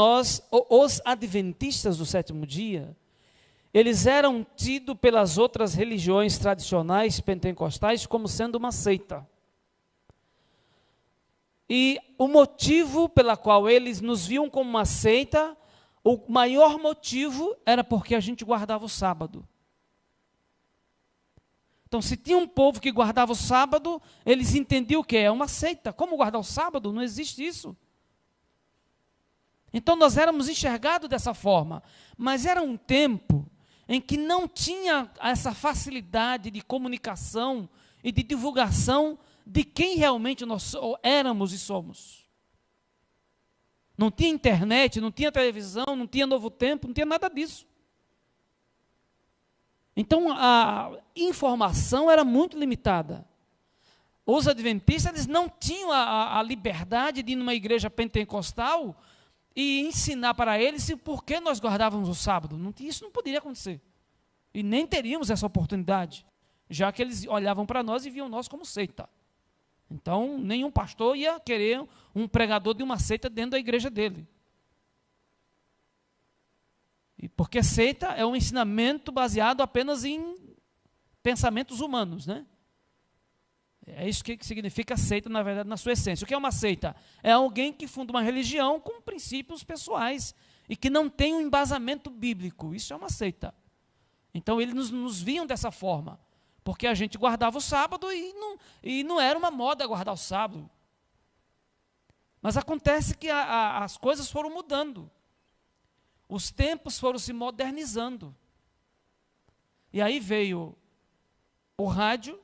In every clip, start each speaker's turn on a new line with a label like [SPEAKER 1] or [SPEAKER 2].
[SPEAKER 1] os adventistas do sétimo dia, eles eram tidos pelas outras religiões tradicionais pentecostais como sendo uma seita. E o motivo pela qual eles nos viam como uma seita, o maior motivo era porque a gente guardava o sábado. Então, se tinha um povo que guardava o sábado, eles entendiam o que é uma seita. Como guardar o sábado? Não existe isso. Então, nós éramos enxergados dessa forma. Mas era um tempo em que não tinha essa facilidade de comunicação e de divulgação de quem realmente nós éramos e somos. Não tinha internet, não tinha televisão, não tinha Novo Tempo, não tinha nada disso. Então, a informação era muito limitada. Os adventistas eles não tinham a liberdade de ir numa igreja pentecostal e ensinar para eles por que nós guardávamos o sábado. Isso não poderia acontecer. E nem teríamos essa oportunidade, já que eles olhavam para nós e viam nós como seita. Então, nenhum pastor ia querer um pregador de uma seita dentro da igreja dele. E porque seita é um ensinamento baseado apenas em pensamentos humanos, né? É isso que significa seita, na verdade, na sua essência. O que é uma seita? É alguém que funda uma religião com princípios pessoais e que não tem um embasamento bíblico. Isso é uma seita. Então, eles nos viam dessa forma, porque a gente guardava o sábado e não era uma moda guardar o sábado. Mas acontece que as coisas foram mudando. Os tempos foram se modernizando. E aí veio o rádio,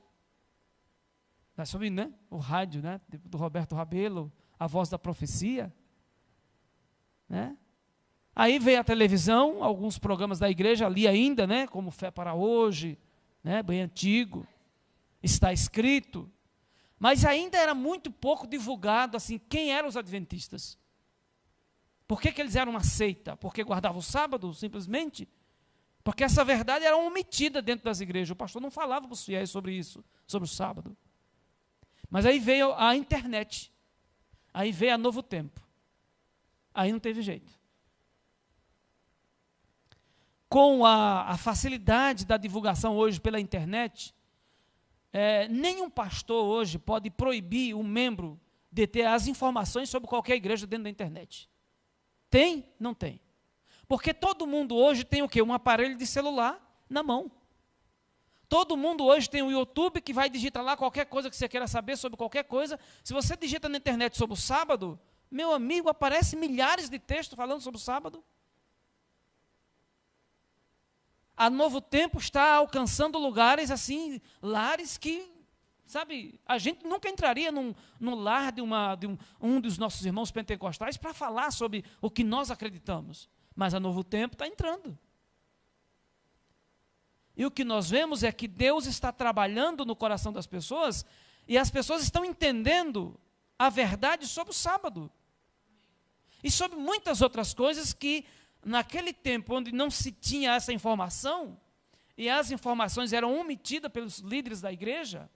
[SPEAKER 1] nós sabemos, né? O rádio, né? Do Roberto Rabelo, a voz da profecia, né? Aí veio a televisão, alguns programas da igreja ali ainda, né? Como Fé para Hoje, né? Bem antigo, Está Escrito. Mas ainda era muito pouco divulgado assim quem eram os adventistas. Por que eles eram uma seita? Porque guardavam o sábado, simplesmente? Porque essa verdade era omitida dentro das igrejas. O pastor não falava para os fiéis sobre isso, sobre o sábado. Mas aí veio a internet. Aí veio a Novo Tempo. Aí não teve jeito. Com a facilidade da divulgação hoje pela internet, nenhum pastor hoje pode proibir um membro de ter as informações sobre qualquer igreja dentro da internet. Tem? Não tem. Porque todo mundo hoje tem o quê? Um aparelho de celular na mão. Todo mundo hoje tem o YouTube que vai digitar lá qualquer coisa que você queira saber sobre qualquer coisa. Se você digita na internet sobre o sábado, meu amigo, aparece milhares de textos falando sobre o sábado. A Novo Tempo está alcançando lugares assim, lares que, sabe, a gente nunca entraria num lar de um dos nossos irmãos pentecostais para falar sobre o que nós acreditamos. Mas a Novo Tempo está entrando. E o que nós vemos é que Deus está trabalhando no coração das pessoas e as pessoas estão entendendo a verdade sobre o sábado. E sobre muitas outras coisas que, naquele tempo onde não se tinha essa informação, e as informações eram omitidas pelos líderes da igreja,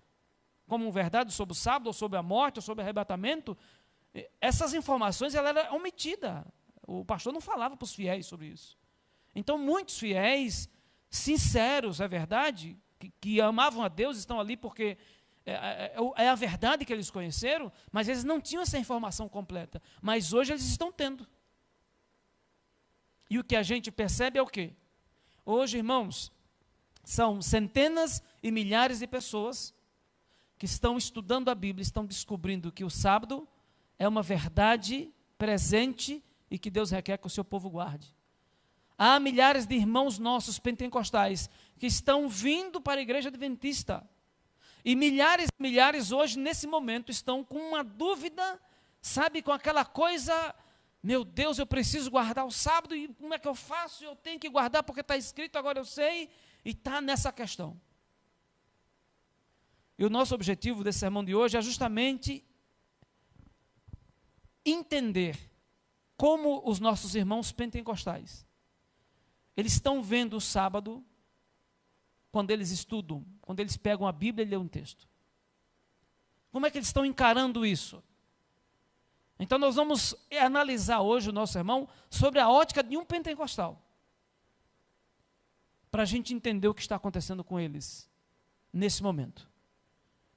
[SPEAKER 1] como verdade sobre o sábado, ou sobre a morte, ou sobre o arrebatamento, essas informações ela era omitida. O pastor não falava para os fiéis sobre isso. Então, muitos fiéis, sinceros, é verdade, que amavam a Deus, estão ali porque é a verdade que eles conheceram, mas eles não tinham essa informação completa. Mas hoje eles estão tendo. E o que a gente percebe é o quê? Hoje, irmãos, são centenas e milhares de pessoas que estão estudando a Bíblia, estão descobrindo que o sábado é uma verdade presente e que Deus requer que o seu povo guarde. Há milhares de irmãos nossos pentecostais que estão vindo para a igreja adventista. E milhares e milhares hoje, nesse momento, estão com uma dúvida, sabe, com aquela coisa, meu Deus, eu preciso guardar o sábado, e como é que eu faço? Eu tenho que guardar porque está escrito, agora eu sei, e está nessa questão. E o nosso objetivo desse sermão de hoje é justamente entender como os nossos irmãos pentecostais, eles estão vendo o sábado quando eles estudam, quando eles pegam a Bíblia e lêem um texto. Como é que eles estão encarando isso? Então nós vamos analisar hoje o nosso sermão sobre a ótica de um pentecostal, para a gente entender o que está acontecendo com eles nesse momento.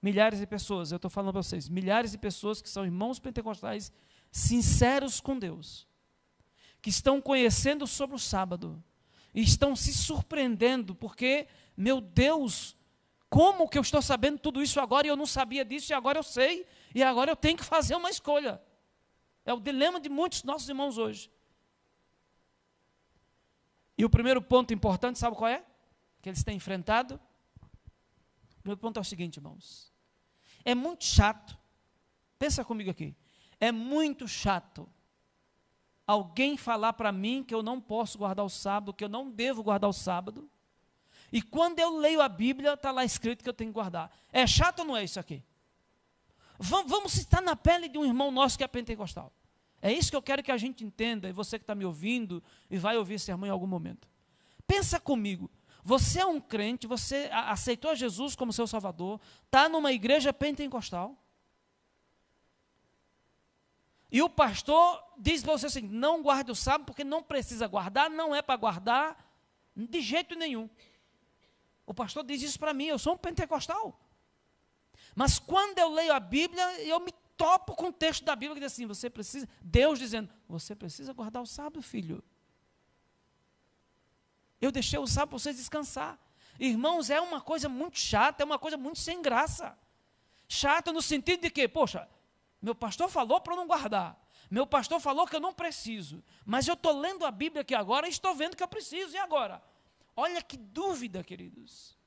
[SPEAKER 1] Milhares de pessoas, eu estou falando para vocês, milhares de pessoas que são irmãos pentecostais sinceros com Deus, que estão conhecendo sobre o sábado, e estão se surpreendendo, porque, meu Deus, como que eu estou sabendo tudo isso agora, e eu não sabia disso, e agora eu sei, e agora eu tenho que fazer uma escolha. É o dilema de muitos nossos irmãos hoje. E o primeiro ponto importante, sabe qual é? Que eles têm enfrentado? O primeiro ponto é o seguinte, irmãos. É muito chato, pensa comigo aqui, é muito chato alguém falar para mim que eu não posso guardar o sábado, que eu não devo guardar o sábado, e quando eu leio a Bíblia, está lá escrito que eu tenho que guardar. É chato ou não é isso aqui? Vamos estar na pele de um irmão nosso que é pentecostal. É isso que eu quero que a gente entenda, e você que está me ouvindo, e vai ouvir esse sermão em algum momento. Pensa comigo, você é um crente, você aceitou Jesus como seu salvador, está numa igreja pentecostal, e o pastor diz para você assim, não guarde o sábado, porque não precisa guardar, não é para guardar, de jeito nenhum. O pastor diz isso para mim, eu sou um pentecostal. Mas quando eu leio a Bíblia, eu me topo com o texto da Bíblia que diz assim, você precisa, Deus dizendo, você precisa guardar o sábado, filho. Eu deixei o sábado para vocês descansar. Irmãos, é uma coisa muito chata, é uma coisa muito sem graça. Chata no sentido de que, poxa, meu pastor falou para eu não guardar. Meu pastor falou que eu não preciso. Mas eu estou lendo a Bíblia aqui agora e estou vendo que eu preciso. E agora? Olha que dúvida, queridos.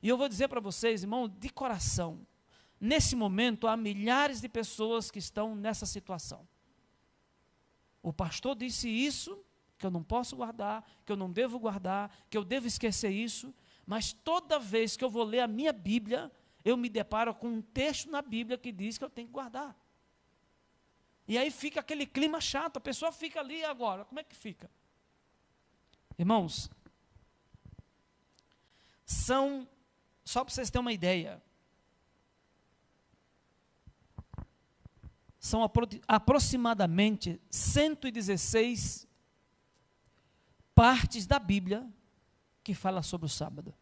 [SPEAKER 1] E eu vou dizer para vocês, irmão, de coração, nesse momento há milhares de pessoas que estão nessa situação. O pastor disse isso, que eu não posso guardar, que eu não devo guardar, que eu devo esquecer isso, mas toda vez que eu vou ler a minha Bíblia, eu me deparo com um texto na Bíblia que diz que eu tenho que guardar. E aí fica aquele clima chato, a pessoa fica ali agora, como é que fica? Irmãos, só para vocês terem uma ideia, são aproximadamente 116 partes da Bíblia que fala sobre o sábado.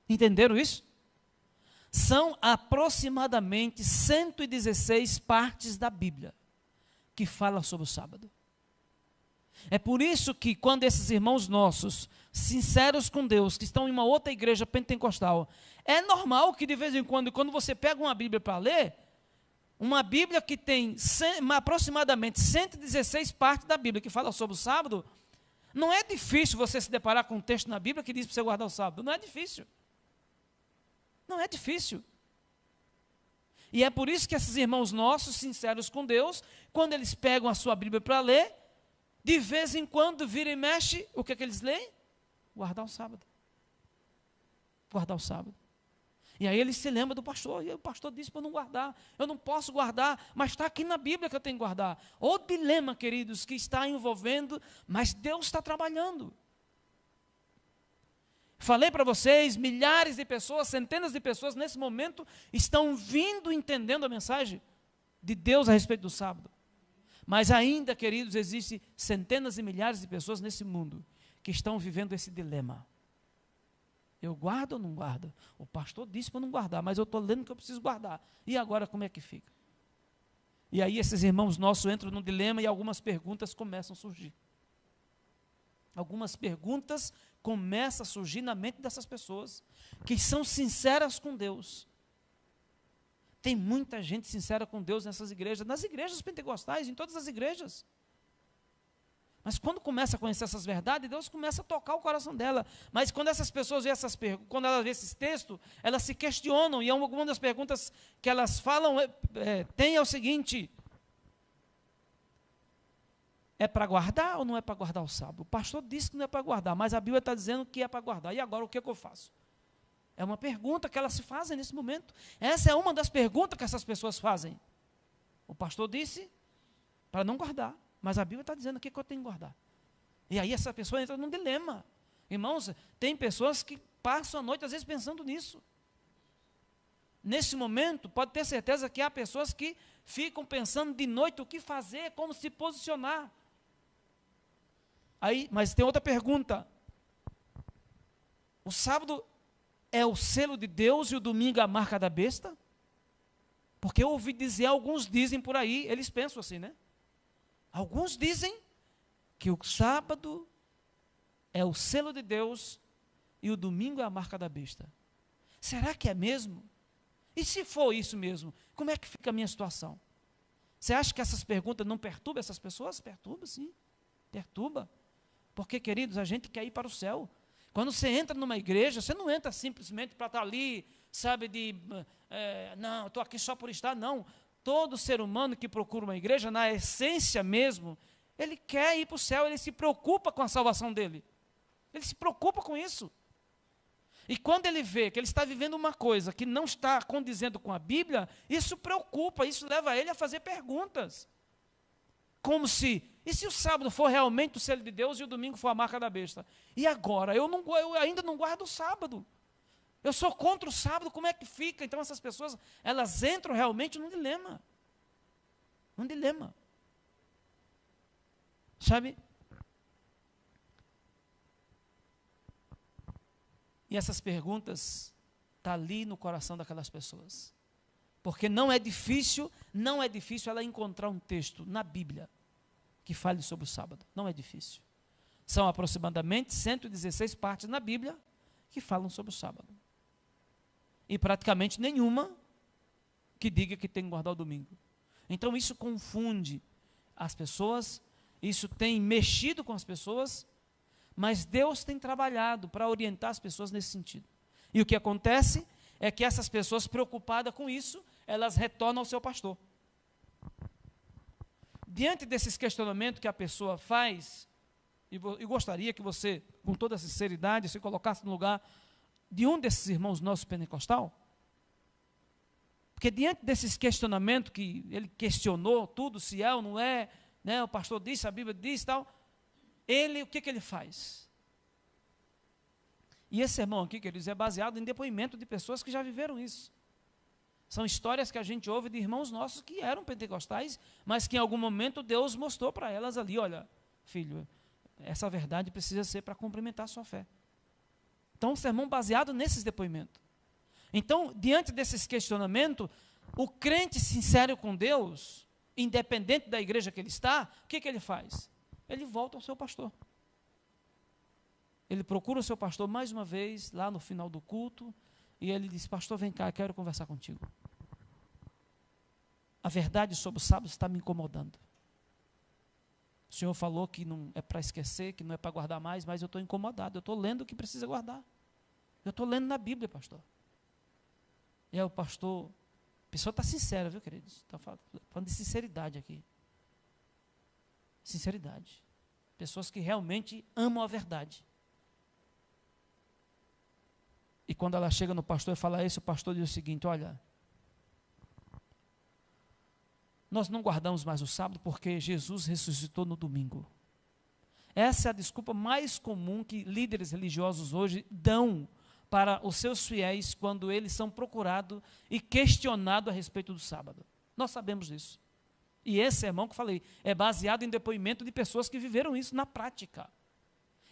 [SPEAKER 1] Entenderam isso? São aproximadamente 116 partes da Bíblia que fala sobre o sábado. É por isso que quando esses irmãos nossos, sinceros com Deus, que estão em uma outra igreja pentecostal, é normal que de vez em quando você pega uma Bíblia para ler, uma Bíblia que tem aproximadamente 116 partes da Bíblia que fala sobre o sábado, não é difícil você se deparar com um texto na Bíblia que diz para você guardar o sábado, não é difícil. Não é difícil. E é por isso que esses irmãos nossos, sinceros com Deus, quando eles pegam a sua Bíblia para ler, de vez em quando vira e mexe, o que é que eles leem? Guardar o sábado. Guardar o sábado. E aí eles se lembram do pastor, e o pastor disse para eu não guardar, eu não posso guardar, mas está aqui na Bíblia que eu tenho que guardar. O dilema, queridos, que está envolvendo, mas Deus está trabalhando. Falei para vocês, milhares de pessoas, centenas de pessoas nesse momento estão vindo entendendo a mensagem de Deus a respeito do sábado. Mas ainda, queridos, existem centenas e milhares de pessoas nesse mundo que estão vivendo esse dilema. Eu guardo ou não guardo? O pastor disse para não guardar, mas eu estou lendo que eu preciso guardar. E agora como é que fica? E aí esses irmãos nossos entram num dilema e algumas perguntas começam a surgir. Algumas perguntas começam a surgir na mente dessas pessoas que são sinceras com Deus. Tem muita gente sincera com Deus nessas igrejas, nas igrejas pentecostais, em todas as igrejas. Mas quando começa a conhecer essas verdades, Deus começa a tocar o coração dela. Mas quando essas pessoas veem quando elas veem esses textos, elas se questionam, e alguma das perguntas que elas falam é o seguinte: é para guardar ou não é para guardar o sábado? O pastor disse que não é para guardar, mas a Bíblia está dizendo que é para guardar. E agora o que é que eu faço? É uma pergunta que elas se fazem nesse momento. Essa é uma das perguntas que essas pessoas fazem. O pastor disse para não guardar, mas a Bíblia está dizendo aqui que eu tenho que guardar. E aí essa pessoa entra num dilema. Irmãos, tem pessoas que passam a noite às vezes pensando nisso. Nesse momento, pode ter certeza que há pessoas que ficam pensando de noite o que fazer, como se posicionar. Aí, mas tem outra pergunta. O sábado é o selo de Deus e o domingo a marca da besta? Porque eu ouvi dizer, alguns dizem por aí, eles pensam assim, né? Alguns dizem que o sábado é o selo de Deus e o domingo é a marca da besta. Será que é mesmo? E se for isso mesmo, como é que fica a minha situação? Você acha que essas perguntas não perturbam essas pessoas? Perturba, sim. Perturba. Porque, queridos, a gente quer ir para o céu. Quando você entra numa igreja, você não entra simplesmente para estar ali, sabe, não, estou aqui só por estar, não. Todo ser humano que procura uma igreja, na essência mesmo, ele quer ir para o céu, ele se preocupa com a salvação dele. Ele se preocupa com isso. E quando ele vê que ele está vivendo uma coisa que não está condizendo com a Bíblia, isso preocupa, isso leva ele a fazer perguntas. Como se, e se o sábado for realmente o selo de Deus e o domingo for a marca da besta? E agora? Eu ainda não guardo o sábado. Eu sou contra o sábado, como é que fica? Então essas pessoas, elas entram realmente num dilema. Um dilema. Sabe? E essas perguntas estão ali no coração daquelas pessoas. Porque não é difícil ela encontrar um texto na Bíblia que fale sobre o sábado. Não é difícil. São aproximadamente 116 partes na Bíblia que falam sobre o sábado. E praticamente nenhuma que diga que tem que guardar o domingo. Então isso confunde as pessoas, isso tem mexido com as pessoas, mas Deus tem trabalhado para orientar as pessoas nesse sentido. E o que acontece é que essas pessoas preocupadas com isso, elas retornam ao seu pastor. Diante desses questionamentos que a pessoa faz, e gostaria que você, com toda sinceridade, se colocasse no lugar de um desses irmãos nossos pentecostal, porque diante desses questionamentos que ele questionou tudo, se é ou não é, né, o pastor disse, a Bíblia diz e tal, o que ele faz? E esse sermão aqui, queridos, é baseado em depoimento de pessoas que já viveram isso. São histórias que a gente ouve de irmãos nossos que eram pentecostais, mas que em algum momento Deus mostrou para elas ali, olha, filho, essa verdade precisa ser para complementar a sua fé. Então, um sermão baseado nesses depoimentos. Então, diante desses questionamentos, o crente sincero com Deus, independente da igreja que ele está, o que ele faz? Ele volta ao seu pastor. Ele procura o seu pastor mais uma vez, lá no final do culto, e ele diz, pastor, vem cá, eu quero conversar contigo. A verdade sobre o sábado está me incomodando. O Senhor falou que não é para esquecer, que não é para guardar mais, mas eu estou incomodado, eu estou lendo o que precisa guardar. Eu estou lendo na Bíblia, pastor. E aí o pastor, a pessoa está sincera, viu, queridos? Está falando de sinceridade aqui. Sinceridade. Pessoas que realmente amam a verdade. E quando ela chega no pastor e fala isso, o pastor diz o seguinte, olha, nós não guardamos mais o sábado porque Jesus ressuscitou no domingo. Essa é a desculpa mais comum que líderes religiosos hoje dão para os seus fiéis quando eles são procurados e questionados a respeito do sábado. Nós sabemos disso. E esse sermão que eu falei é baseado em depoimento de pessoas que viveram isso na prática.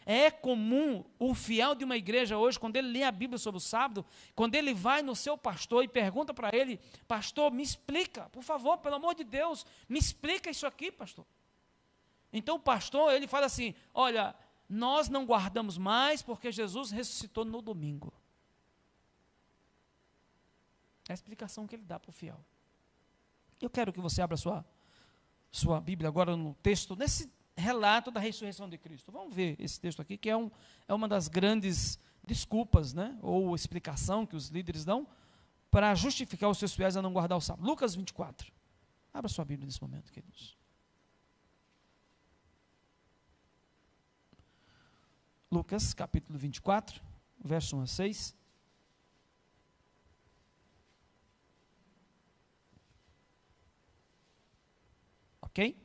[SPEAKER 1] É comum o fiel de uma igreja hoje, quando ele lê a Bíblia sobre o sábado, quando ele vai no seu pastor e pergunta para ele, pastor, me explica, por favor, pelo amor de Deus, me explica isso aqui, pastor. Então o pastor, ele fala assim, olha, nós não guardamos mais porque Jesus ressuscitou no domingo. É a explicação que ele dá para o fiel. Eu quero que você abra sua Bíblia agora no texto, nesse relato da ressurreição de Cristo. Vamos ver esse texto aqui, que é uma das grandes desculpas, né, ou explicação que os líderes dão para justificar os seus fiéis a não guardar o sábado. Lucas 24. Abra sua Bíblia nesse momento, queridos. Lucas, capítulo 24, verso 1 a 6. Ok?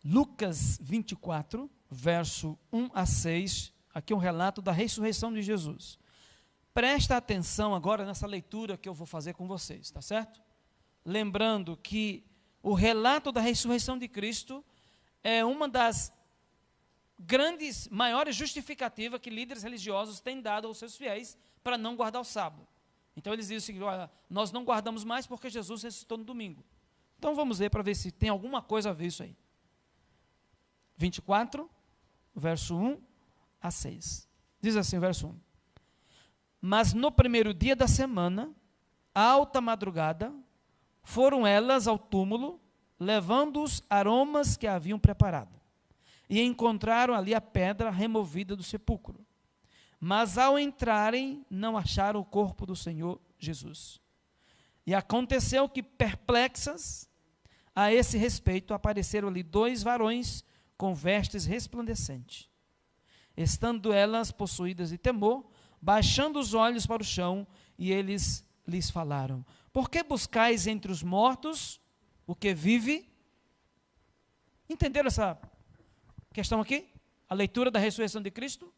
[SPEAKER 1] Lucas 24, verso 1 a 6, aqui é um relato da ressurreição de Jesus. Presta atenção agora nessa leitura que eu vou fazer com vocês, tá certo? Lembrando que o relato da ressurreição de Cristo é uma das grandes, maiores justificativas que líderes religiosos têm dado aos seus fiéis para não guardar o sábado. Então eles dizem o seguinte: olha, nós não guardamos mais porque Jesus ressuscitou no domingo. Então vamos ler para ver se tem alguma coisa a ver isso aí. 24, verso 1 a 6. Diz assim o verso 1. Mas no primeiro dia da semana, alta madrugada, foram elas ao túmulo, levando os aromas que haviam preparado. E encontraram ali a pedra removida do sepulcro. Mas ao entrarem, não acharam o corpo do Senhor Jesus. E aconteceu que, perplexas a esse respeito, apareceram ali 2 varões com vestes resplandecentes. Estando elas possuídas de temor, baixando os olhos para o chão, e eles lhes falaram: por que buscais entre os mortos o que vive? Entenderam essa questão aqui? A leitura da ressurreição de Cristo?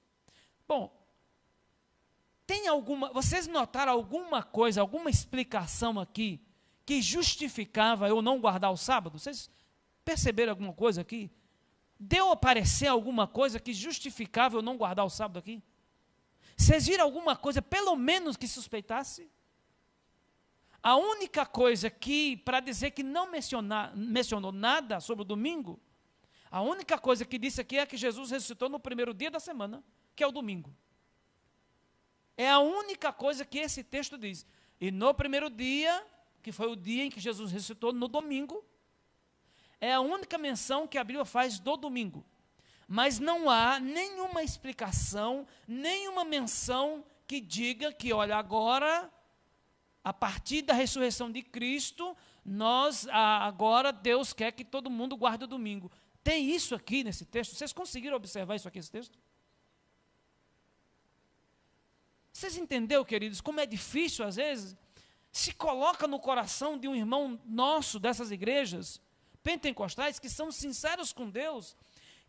[SPEAKER 1] Bom, vocês notaram alguma coisa, alguma explicação aqui que justificava eu não guardar o sábado? Vocês perceberam alguma coisa aqui? Deu a aparecer alguma coisa que justificava eu não guardar o sábado aqui? Vocês viram alguma coisa, pelo menos, que suspeitasse? A única coisa que, para dizer que não mencionou nada sobre o domingo, a única coisa que disse aqui é que Jesus ressuscitou no primeiro dia da semana, que é o domingo. É a única coisa que esse texto diz. E no primeiro dia, que foi o dia em que Jesus ressuscitou, no domingo, é a única menção que a Bíblia faz do domingo. Mas não há nenhuma explicação, nenhuma menção que diga que, olha, agora, a partir da ressurreição de Cristo, agora Deus quer que todo mundo guarde o domingo. Tem isso aqui nesse texto? Vocês conseguiram observar isso aqui nesse texto? Vocês entenderam, queridos, como é difícil, às vezes, se coloca no coração de um irmão nosso dessas igrejas pentecostais que são sinceros com Deus,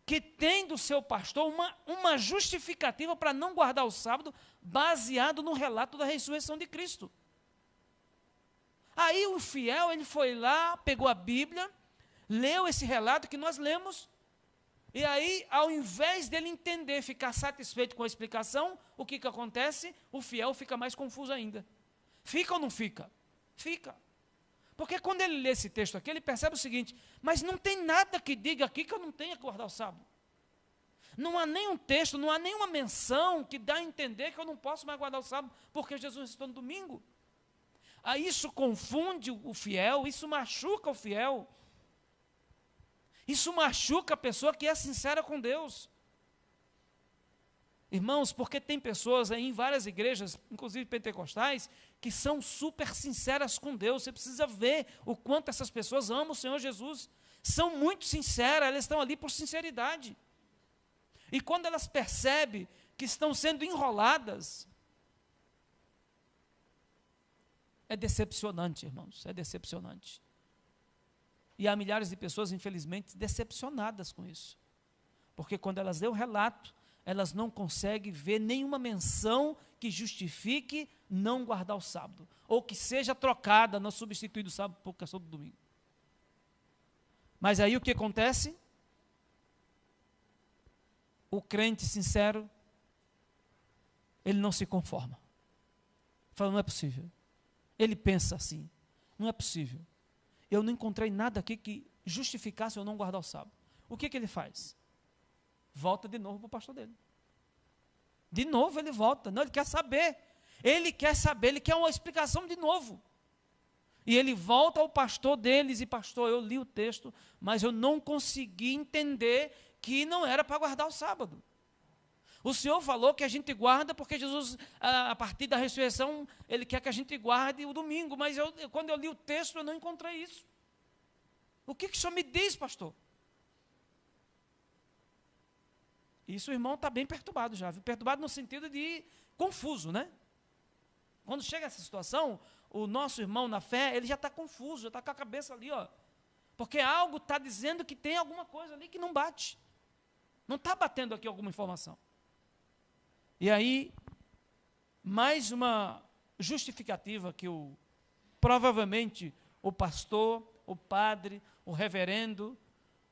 [SPEAKER 1] que tem do seu pastor uma justificativa para não guardar o sábado, baseado no relato da ressurreição de Cristo. Aí o fiel, ele foi lá, pegou a Bíblia, leu esse relato que nós lemos, e aí, ao invés dele entender, ficar satisfeito com a explicação, o que acontece? O fiel fica mais confuso ainda. Fica ou não fica? Fica. Porque quando ele lê esse texto aqui, ele percebe o seguinte: mas não tem nada que diga aqui que eu não tenha que guardar o sábado. Não há nenhum texto, não há nenhuma menção que dá a entender que eu não posso mais guardar o sábado, porque Jesus ressuscitou no domingo. Aí isso confunde o fiel, isso machuca o fiel. Isso machuca a pessoa que é sincera com Deus. Irmãos, porque tem pessoas aí em várias igrejas, inclusive pentecostais, que são super sinceras com Deus. Você precisa ver o quanto essas pessoas amam o Senhor Jesus. São muito sinceras, elas estão ali por sinceridade. E quando elas percebem que estão sendo enroladas, é decepcionante, irmãos, é decepcionante. E há milhares de pessoas, infelizmente, decepcionadas com isso. Porque quando elas lêem o relato, elas não conseguem ver nenhuma menção que justifique não guardar o sábado, ou que seja trocada, não substituída o sábado por questão do domingo. Mas aí o que acontece? O crente sincero, ele não se conforma. Fala, não é possível. Ele pensa assim, não é possível. Eu não encontrei nada aqui que justificasse eu não guardar o sábado. O que ele faz? Volta de novo para o pastor dele. De novo ele volta. Não, ele quer saber. Ele quer uma explicação de novo. E ele volta ao pastor deles e, pastor, eu li o texto, mas eu não consegui entender que não era para guardar o sábado. O Senhor falou que a gente guarda porque Jesus, a partir da ressurreição, Ele quer que a gente guarde o domingo, mas quando eu li o texto, eu não encontrei isso. O que o Senhor me diz, pastor? Isso o irmão está bem perturbado já, viu? Perturbado no sentido de confuso, né? Quando chega essa situação, o nosso irmão na fé, ele já está confuso, já está com a cabeça ali, ó. Porque algo está dizendo que tem alguma coisa ali que não bate. Não está batendo aqui alguma informação. E aí, mais uma justificativa que provavelmente o pastor, o padre, o reverendo,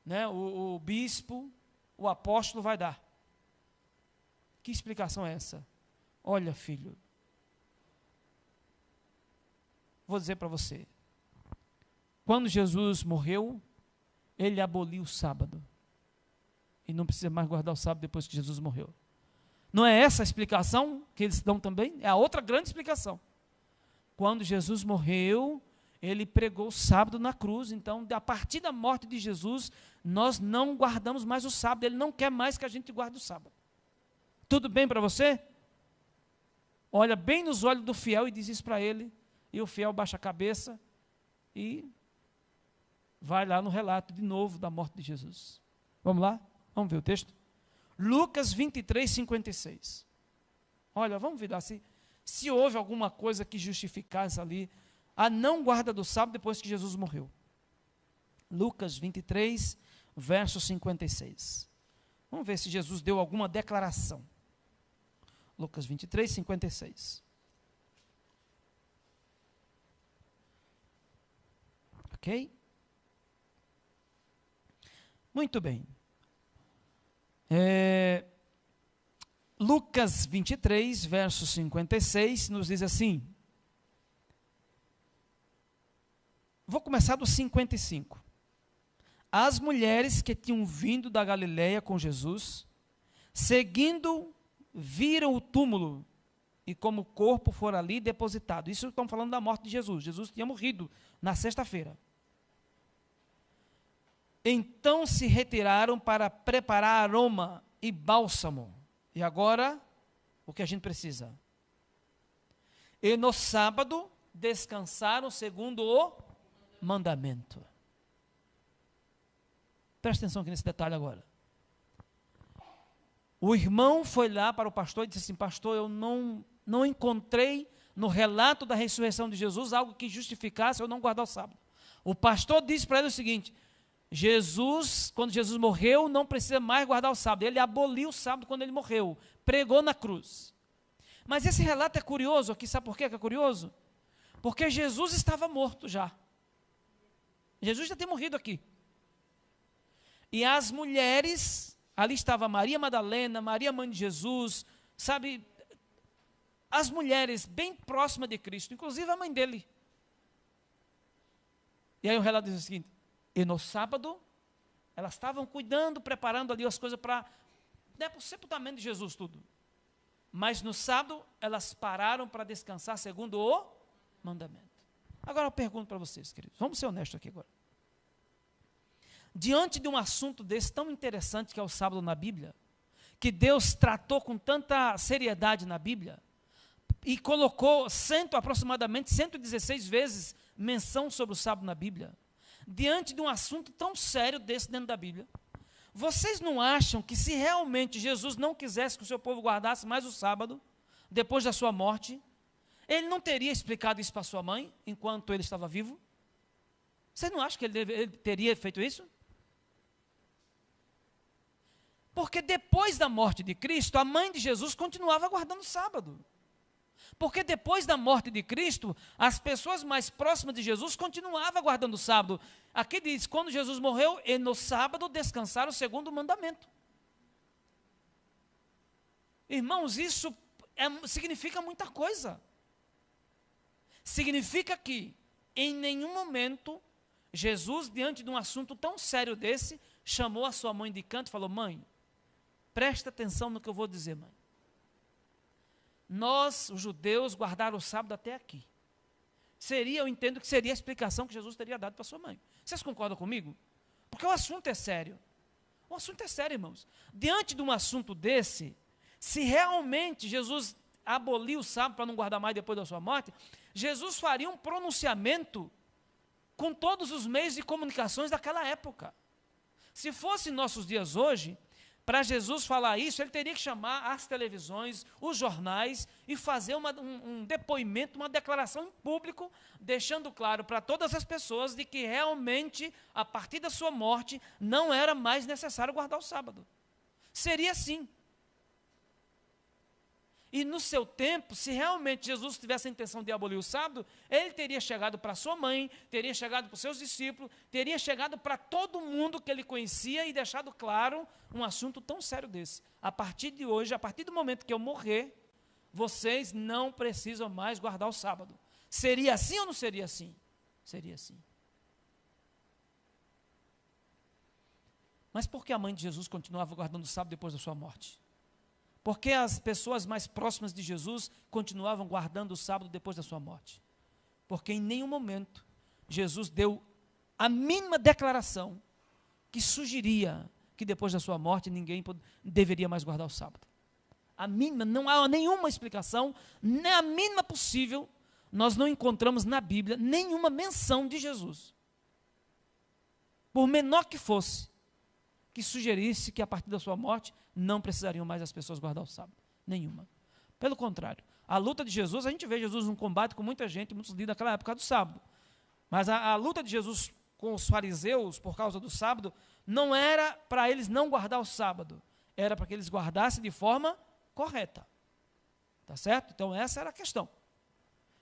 [SPEAKER 1] né, o bispo, o apóstolo vai dar. Que explicação é essa? Olha, filho, vou dizer para você, quando Jesus morreu, ele aboliu o sábado. E não precisa mais guardar o sábado depois que Jesus morreu. Não é essa a explicação que eles dão também? É a outra grande explicação. Quando Jesus morreu, ele pregou o sábado na cruz. Então, a partir da morte de Jesus, nós não guardamos mais o sábado. Ele não quer mais que a gente guarde o sábado. Tudo bem para você? Olha bem nos olhos do fiel e diz isso para ele. E o fiel baixa a cabeça e vai lá no relato de novo da morte de Jesus. Vamos lá? Vamos ver o texto? Lucas 23, 56. Olha, vamos ver se houve alguma coisa que justificasse ali a não guarda do sábado depois que Jesus morreu. Lucas 23, verso 56. Vamos ver se Jesus deu alguma declaração. Lucas 23, 56. Ok? Muito bem. Lucas 23, verso 56, nos diz assim. Vou começar do 55. As mulheres que tinham vindo da Galileia com Jesus, seguindo, viram o túmulo e como o corpo fora ali depositado. Isso estamos falando da morte de Jesus. Jesus tinha morrido na sexta-feira. Então se retiraram para preparar aroma e bálsamo. E agora, o que a gente precisa? E no sábado, descansaram segundo o mandamento. Presta atenção aqui nesse detalhe agora. O irmão foi lá para o pastor e disse assim: pastor, eu não encontrei no relato da ressurreição de Jesus algo que justificasse eu não guardar o sábado. O pastor disse para ele o seguinte: quando Jesus morreu, não precisa mais guardar o sábado. Ele aboliu o sábado quando ele morreu, pregou na cruz. Mas esse relato é curioso aqui, sabe por quê que é curioso? Porque Jesus estava morto já. Jesus já tinha morrido aqui. E as mulheres, ali estava Maria Madalena, Maria mãe de Jesus, sabe, as mulheres bem próximas de Cristo, inclusive a mãe dele. E aí o relato diz o seguinte: e no sábado, elas estavam cuidando, preparando ali as coisas para o sepultamento de Jesus, tudo. Mas no sábado, elas pararam para descansar segundo o mandamento. Agora eu pergunto para vocês, queridos, vamos ser honestos aqui agora. Diante de um assunto desse tão interessante que é o sábado na Bíblia, que Deus tratou com tanta seriedade na Bíblia, e colocou aproximadamente 116 vezes menção sobre o sábado na Bíblia, diante de um assunto tão sério desse dentro da Bíblia, vocês não acham que se realmente Jesus não quisesse que o seu povo guardasse mais o sábado, depois da sua morte, ele não teria explicado isso para sua mãe, enquanto ele estava vivo? Vocês não acham que ele teria feito isso? Porque depois da morte de Cristo, a mãe de Jesus continuava guardando o sábado. Porque depois da morte de Cristo, as pessoas mais próximas de Jesus continuavam guardando o sábado. Aqui diz, quando Jesus morreu, e no sábado descansaram segundo o mandamento. Irmãos, isso significa muita coisa. Significa que, em nenhum momento, Jesus, diante de um assunto tão sério desse, chamou a sua mãe de canto e falou: mãe, presta atenção no que eu vou dizer, mãe. Nós, os judeus, guardaram o sábado até aqui. Eu entendo que seria a explicação que Jesus teria dado para sua mãe. Vocês concordam comigo? Porque o assunto é sério. O assunto é sério, irmãos. Diante de um assunto desse, se realmente Jesus aboliu o sábado para não guardar mais depois da sua morte, Jesus faria um pronunciamento com todos os meios de comunicações daquela época. Se fosse nossos dias hoje, para Jesus falar isso, ele teria que chamar as televisões, os jornais e fazer um depoimento, uma declaração em público, deixando claro para todas as pessoas de que realmente, a partir da sua morte, não era mais necessário guardar o sábado. Seria assim. E no seu tempo, se realmente Jesus tivesse a intenção de abolir o sábado, ele teria chegado para sua mãe, teria chegado para os seus discípulos, teria chegado para todo mundo que ele conhecia e deixado claro um assunto tão sério desse. A partir de hoje, a partir do momento que eu morrer, vocês não precisam mais guardar o sábado. Seria assim ou não seria assim? Seria assim. Mas por que a mãe de Jesus continuava guardando o sábado depois da sua morte? Por que as pessoas mais próximas de Jesus continuavam guardando o sábado depois da sua morte? Porque em nenhum momento Jesus deu a mínima declaração que sugeria que depois da sua morte ninguém deveria mais guardar o sábado. A mínima, não há nenhuma explicação, nem a mínima possível, nós não encontramos na Bíblia nenhuma menção de Jesus, por menor que fosse, que sugerisse que a partir da sua morte não precisariam mais as pessoas guardar o sábado. Nenhuma. Pelo contrário, a luta de Jesus, a gente vê Jesus num combate com muita gente, muitos líderes naquela época do sábado. Mas a luta de Jesus com os fariseus por causa do sábado, não era para eles não guardar o sábado, era para que eles guardassem de forma correta. Tá certo? Então essa era a questão.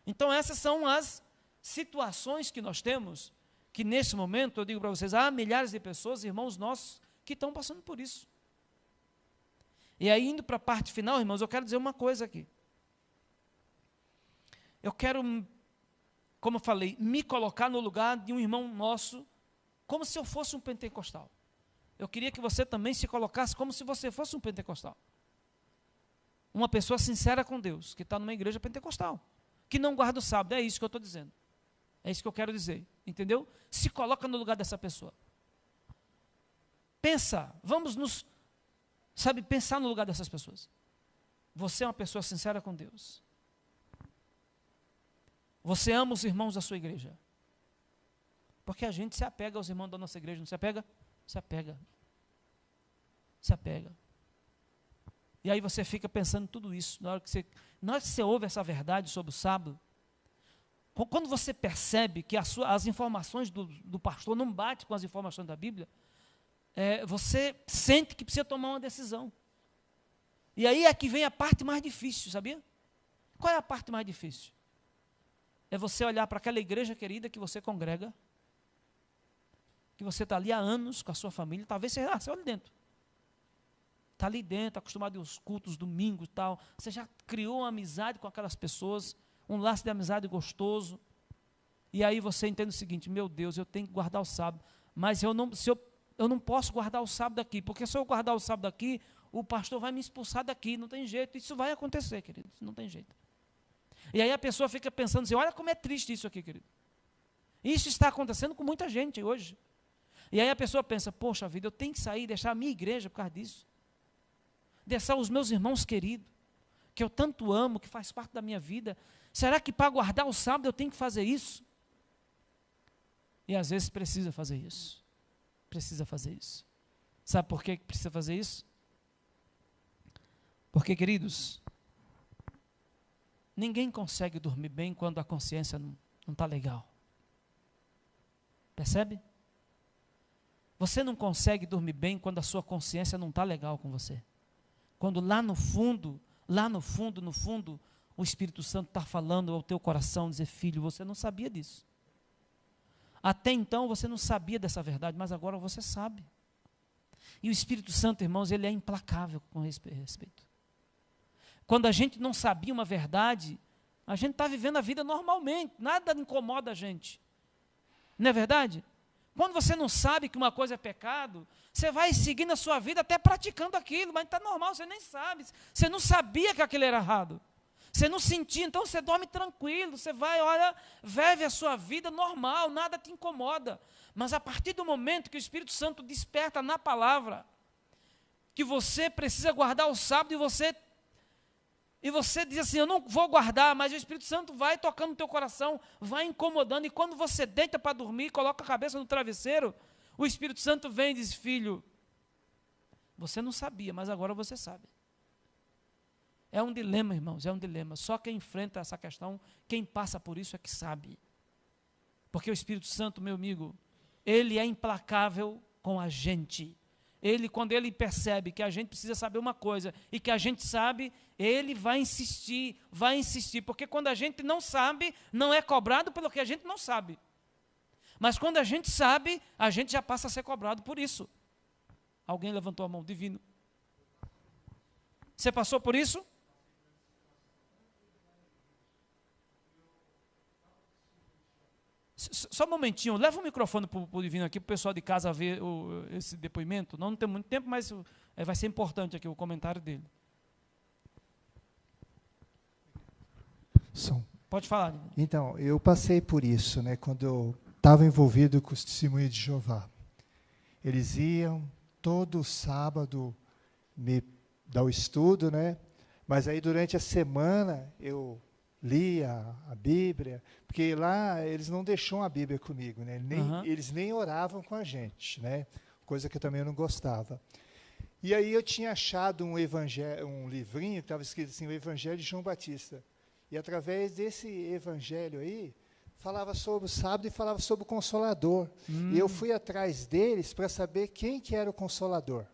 [SPEAKER 1] Então essas são as situações que nós temos, que nesse momento, eu digo para vocês, há milhares de pessoas, irmãos nossos, que estão passando por isso. E aí, indo para a parte final, irmãos, eu quero dizer uma coisa aqui. Eu quero, como eu falei, me colocar no lugar de um irmão nosso, como se eu fosse um pentecostal. Eu queria que você também se colocasse como se você fosse um pentecostal. Uma pessoa sincera com Deus, que está numa igreja pentecostal, que não guarda o sábado, é isso que eu estou dizendo. É isso que eu quero dizer, entendeu? Se coloca no lugar dessa pessoa. Pensa, pensar no lugar dessas pessoas. Você é uma pessoa sincera com Deus. Você ama os irmãos da sua igreja. Porque a gente se apega aos irmãos da nossa igreja, não se apega? Se apega. Se apega. E aí você fica pensando tudo isso, na hora que você ouve essa verdade sobre o sábado, quando você percebe que as informações do pastor não batem com as informações da Bíblia, você sente que precisa tomar uma decisão. E aí é que vem a parte mais difícil, sabia? Qual é a parte mais difícil? É você olhar para aquela igreja querida que você congrega, que você está ali há anos com a sua família, talvez você olha dentro. Está ali dentro, acostumado aos cultos, domingos e tal. Você já criou uma amizade com aquelas pessoas, um laço de amizade gostoso. E aí você entende o seguinte, meu Deus, eu tenho que guardar o sábado, mas eu não posso guardar o sábado aqui, porque se eu guardar o sábado aqui, o pastor vai me expulsar daqui, não tem jeito, isso vai acontecer, querido, não tem jeito. E aí a pessoa fica pensando assim, olha como é triste isso aqui, querido. Isso está acontecendo com muita gente hoje. E aí a pessoa pensa, poxa vida, eu tenho que sair, deixar a minha igreja por causa disso. Deixar os meus irmãos queridos, que eu tanto amo, que faz parte da minha vida. Será que para guardar o sábado eu tenho que fazer isso? E às vezes precisa fazer isso. Precisa fazer isso. Sabe por que precisa fazer isso? Porque, queridos, ninguém consegue dormir bem quando a consciência não está legal. Percebe? Você não consegue dormir bem quando a sua consciência não está legal com você. Quando lá no fundo, o Espírito Santo está falando ao teu coração, dizer, filho, você não sabia disso. Até então você não sabia dessa verdade, mas agora você sabe. E o Espírito Santo, irmãos, ele é implacável com respeito. Quando a gente não sabia uma verdade, a gente está vivendo a vida normalmente, nada incomoda a gente. Não é verdade? Quando você não sabe que uma coisa é pecado, você vai seguindo a sua vida até praticando aquilo, mas está normal, você nem sabe. Você não sabia que aquilo era errado. Você não sentia, então você dorme tranquilo, você vai, olha, vive a sua vida normal, nada te incomoda. Mas a partir do momento que o Espírito Santo desperta na palavra, que você precisa guardar o sábado e você diz assim, eu não vou guardar, mas o Espírito Santo vai tocando no teu coração, vai incomodando, e quando você deita para dormir, coloca a cabeça no travesseiro, o Espírito Santo vem e diz, filho, você não sabia, mas agora você sabe. É um dilema, irmãos, é um dilema. Só quem enfrenta essa questão, quem passa por isso é que sabe. Porque o Espírito Santo, meu amigo, ele é implacável com a gente. quando ele percebe que a gente precisa saber uma coisa e que a gente sabe, ele vai insistir, porque quando a gente não sabe, não é cobrado pelo que a gente não sabe. Mas quando a gente sabe, a gente já passa a ser cobrado por isso. Alguém levantou a mão, divino. Você passou por isso? Só um momentinho, leva o microfone para o divino aqui, para o pessoal de casa ver esse depoimento. Não tem muito tempo, mas vai ser importante aqui o comentário dele. Pode falar.
[SPEAKER 2] Então, eu passei por isso, né, quando eu estava envolvido com os Testemunhos de Jeová. Eles iam todo sábado me dar o estudo, né? Mas aí durante a semana eu lia a Bíblia, porque lá eles não deixam a Bíblia comigo, né? Eles nem oravam com a gente, né? Coisa que eu também não gostava. E aí eu tinha achado um livrinho que estava escrito assim, o Evangelho de João Batista. E através desse evangelho aí, falava sobre o sábado e falava sobre o Consolador. E eu fui atrás deles para saber quem que era o Consolador.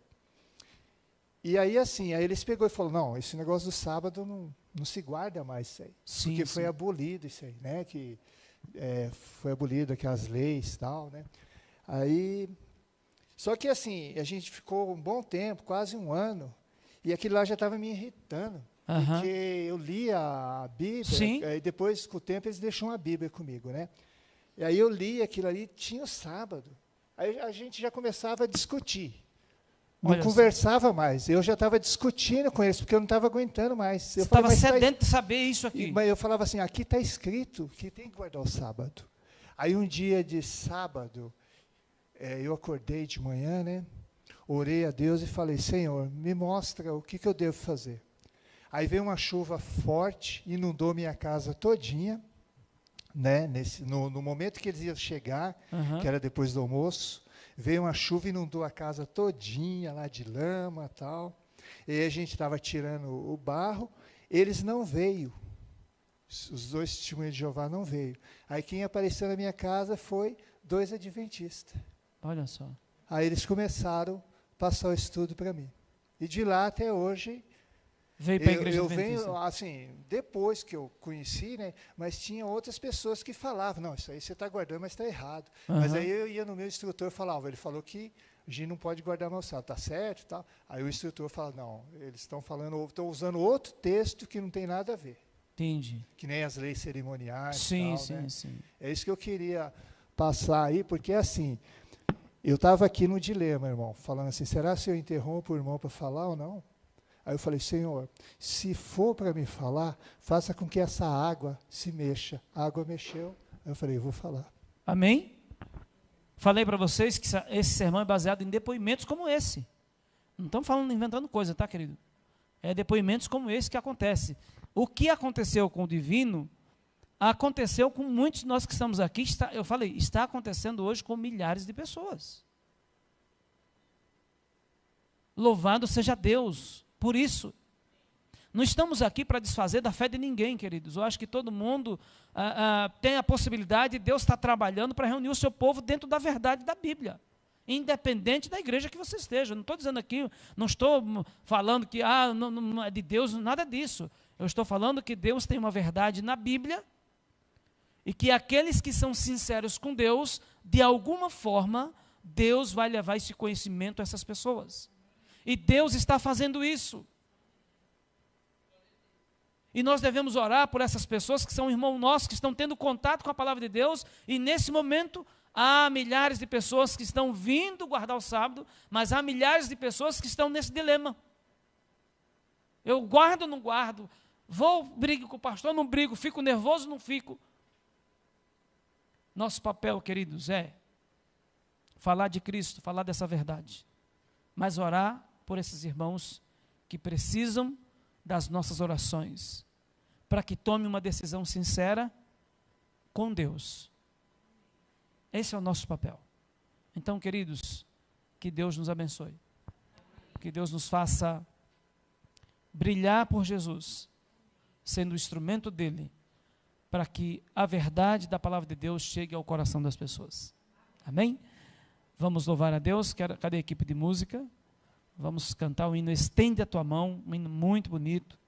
[SPEAKER 2] E aí, assim, aí eles pegou e falou, não, esse negócio do sábado não se guarda mais isso aí.
[SPEAKER 1] Sim,
[SPEAKER 2] porque foi abolido isso aí, né? Que foi abolido aquelas leis e tal, né? Aí, só que assim, a gente ficou um bom tempo, quase um ano, e aquilo lá já estava me irritando. Porque eu lia a Bíblia, e depois, com o tempo, eles deixam a Bíblia comigo, né? E aí eu li aquilo ali, tinha o sábado. Aí a gente já começava a discutir. Não conversava mais. Eu já estava discutindo com eles, porque eu não estava aguentando mais.
[SPEAKER 1] Você estava sedento de saber isso aqui.
[SPEAKER 2] Mas eu falava assim, aqui está escrito que tem que guardar o sábado. Aí um dia de sábado, eu acordei de manhã, né? Orei a Deus e falei, Senhor, me mostra o que eu devo fazer. Aí veio uma chuva forte, inundou minha casa todinha, né? No momento que eles iam chegar, que era depois do almoço, veio uma chuva e inundou a casa todinha, lá de lama e tal. E aí a gente estava tirando o barro, eles não veio. Os dois testemunhos de Jeová não veio. Aí quem apareceu na minha casa foi 2 adventistas.
[SPEAKER 1] Olha só.
[SPEAKER 2] Aí eles começaram a passar o estudo para mim. E de lá até hoje...
[SPEAKER 1] Veio para a igreja
[SPEAKER 2] eu venho, assim, depois que eu conheci, né, mas tinha outras pessoas que falavam, não, isso aí você está guardando, mas está errado. Mas aí eu ia no meu instrutor e falava, ele falou que a gente não pode guardar meu sábado, está certo e tal. Aí o instrutor fala, não, eles estão usando outro texto que não tem nada a ver.
[SPEAKER 1] Entendi.
[SPEAKER 2] Que nem as leis cerimoniais
[SPEAKER 1] sim,
[SPEAKER 2] e tal, né?
[SPEAKER 1] Sim.
[SPEAKER 2] É isso que eu queria passar aí, porque assim, eu estava aqui no dilema, irmão, falando assim, será se eu interrompo o irmão para falar ou não? Aí eu falei, Senhor, se for para me falar, faça com que essa água se mexa. A água mexeu. Aí eu falei, eu vou falar.
[SPEAKER 1] Amém? Falei para vocês que esse sermão é baseado em depoimentos como esse. Não estamos falando, inventando coisa, tá, querido? É depoimentos como esse que acontece. O que aconteceu com o divino, aconteceu com muitos de nós que estamos aqui. Eu falei, está acontecendo hoje com milhares de pessoas. Louvado seja Deus. Por isso, não estamos aqui para desfazer da fé de ninguém, queridos. Eu acho que todo mundo tem a possibilidade, Deus está trabalhando para reunir o seu povo dentro da verdade da Bíblia, independente da igreja que você esteja. Não estou dizendo aqui, não estou falando que não é de Deus, nada disso. Eu estou falando que Deus tem uma verdade na Bíblia e que aqueles que são sinceros com Deus, de alguma forma, Deus vai levar esse conhecimento a essas pessoas. E Deus está fazendo isso. E nós devemos orar por essas pessoas que são irmãos nossos, que estão tendo contato com a palavra de Deus, e nesse momento há milhares de pessoas que estão vindo guardar o sábado, mas há milhares de pessoas que estão nesse dilema. Eu guardo ou não guardo? Brigo com o pastor, não brigo, fico nervoso, não fico. Nosso papel, queridos, é falar de Cristo, falar dessa verdade, mas orar por esses irmãos que precisam das nossas orações, para que tome uma decisão sincera com Deus. Esse é o nosso papel. Então, queridos, que Deus nos abençoe. Que Deus nos faça brilhar por Jesus, sendo o instrumento dele, para que a verdade da palavra de Deus chegue ao coração das pessoas. Amém? Vamos louvar a Deus. Cadê a equipe de música? Vamos cantar o hino Estende a Tua Mão, um hino muito bonito.